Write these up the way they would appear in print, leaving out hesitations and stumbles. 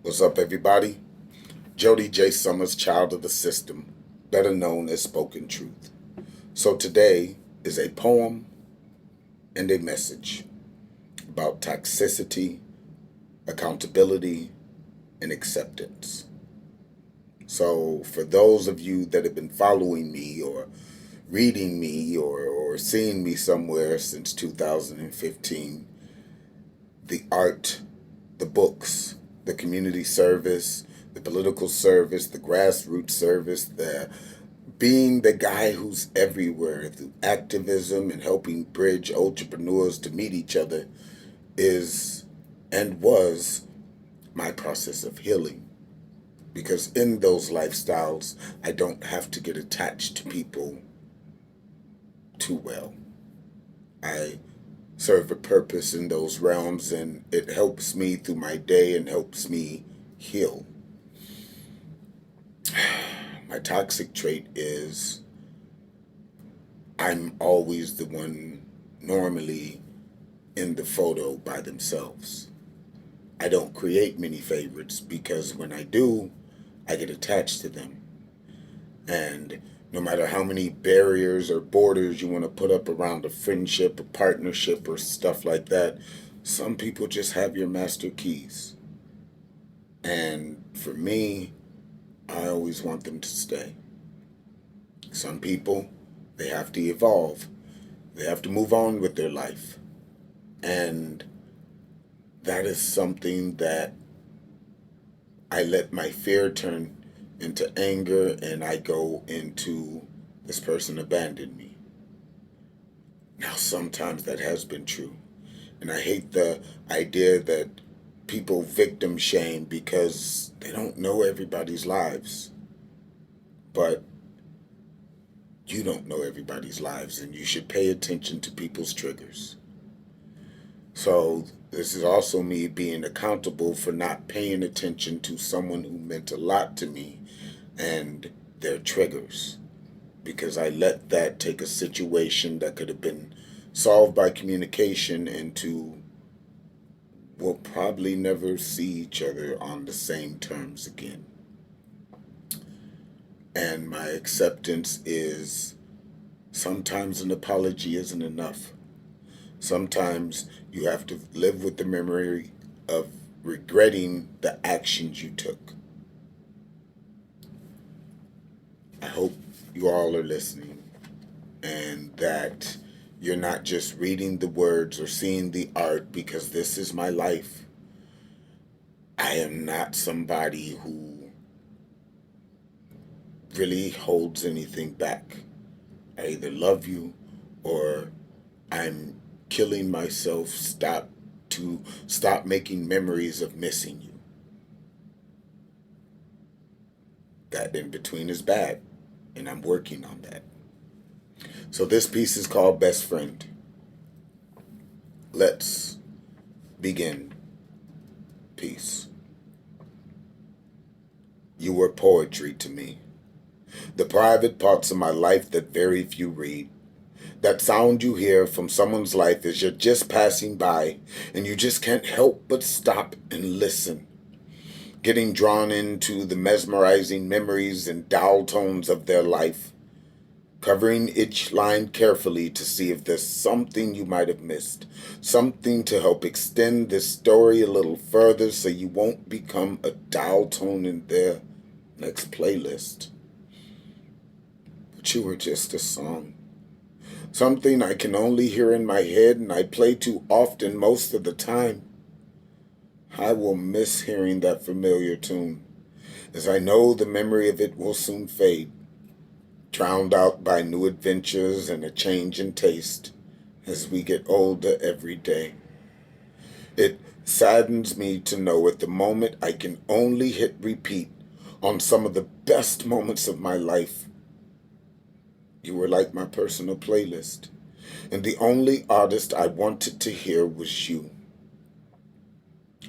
What's up, everybody? Jody J. Summers, child of the system, better known as Spoken Truth. So today is a poem and a message about toxicity, accountability, and acceptance. So for those of you that have been following me or reading me or seeing me somewhere since 2015, the art, the books, the community service, the political service, the grassroots service, the being the guy who's everywhere through activism and helping bridge entrepreneurs to meet each other is and was my process of healing. Because in those lifestyles, I don't have to get attached to people too well. I serve a purpose in those realms, and it helps me through my day and helps me heal. My toxic trait is I'm always the one normally in the photo by themselves. I don't create many favorites because when I do, I get attached to them. And no matter how many barriers or borders you want to put up around a friendship, a partnership, or stuff like that, some people just have your master keys. And for me, I always want them to stay. Some people, they have to evolve. They have to move on with their life. And that is something that I let my fear turn into anger, and I go into this person abandoned me. Now, sometimes that has been true. And I hate the idea that people victim shame because they don't know everybody's lives. But you don't know everybody's lives, and you should pay attention to people's triggers. So this is also me being accountable for not paying attention to someone who meant a lot to me and their triggers, because I let that take a situation that could have been solved by communication into we'll probably never see each other on the same terms again. And my acceptance is sometimes an apology isn't enough. Sometimes you have to live with the memory of regretting the actions you took. I hope you all are listening and that you're not just reading the words or seeing the art, because this is my life. I am not somebody who really holds anything back. I either love you or I'm killing myself to stop making memories of missing you. That in between is bad, and I'm working on that. So this piece is called Best Friend. Let's begin. Peace. You were poetry to me. The private parts of my life that very few read. That sound you hear from someone's life as you're just passing by and you just can't help but stop and listen. Getting drawn into the mesmerizing memories and dial tones of their life. Covering each line carefully to see if there's something you might have missed. Something to help extend this story a little further so you won't become a dial tone in their next playlist. But you were just a song. Something I can only hear in my head and I play too often most of the time. I will miss hearing that familiar tune, as I know the memory of it will soon fade, drowned out by new adventures and a change in taste as we get older every day. It saddens me to know at the moment I can only hit repeat on some of the best moments of my life. You were like my personal playlist, and the only artist I wanted to hear was you.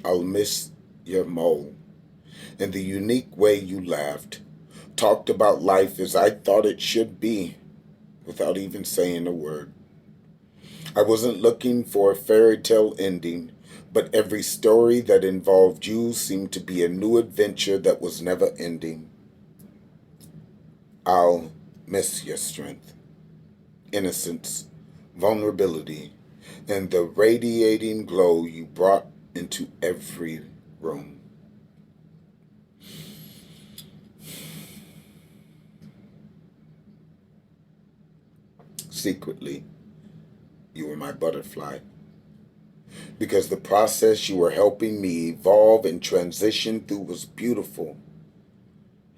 I'll miss your mole and the unique way you laughed, talked about life as I thought it should be, without even saying a word. I wasn't looking for a fairy tale ending, But every story that involved you seemed to be a new adventure that was never ending. I'll miss your strength, innocence, vulnerability, and the radiating glow you brought into every room. Secretly, you were my butterfly, because the process you were helping me evolve and transition through was beautiful,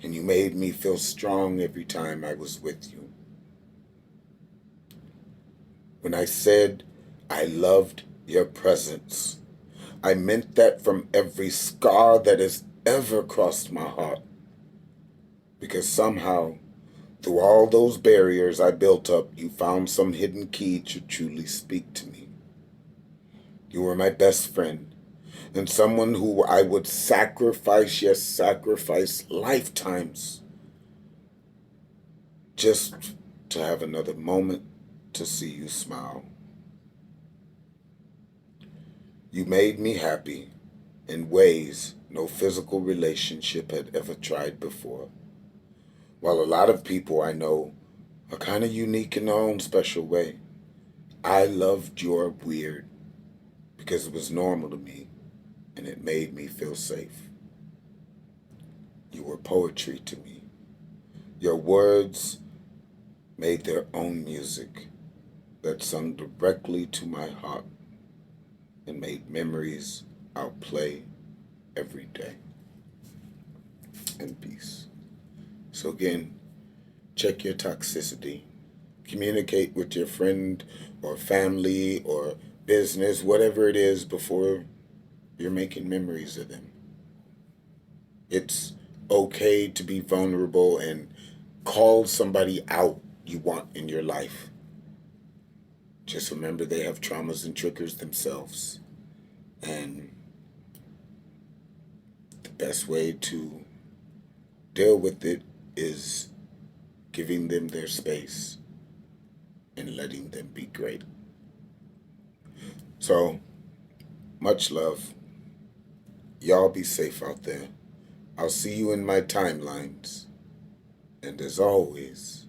and you made me feel strong every time I was with you. When I said I loved your presence, I meant that from every scar that has ever crossed my heart, because somehow, through all those barriers I built up, you found some hidden key to truly speak to me. You were my best friend, and someone who I would sacrifice, yes, sacrifice lifetimes just to have another moment to see you smile. You made me happy in ways no physical relationship had ever tried before. While a lot of people I know are kind of unique in their own special way, I loved your weird because it was normal to me and it made me feel safe. You were poetry to me. Your words made their own music that sung directly to my heart and made memories I'll play every day. And peace. So again, check your toxicity. Communicate with your friend or family or business, whatever it is, before you're making memories of them. It's okay to be vulnerable and call somebody out you want in your life. Just remember they have traumas and triggers themselves. And the best way to deal with it is giving them their space and letting them be great. So, much love. Y'all be safe out there. I'll see you in my timelines. And as always,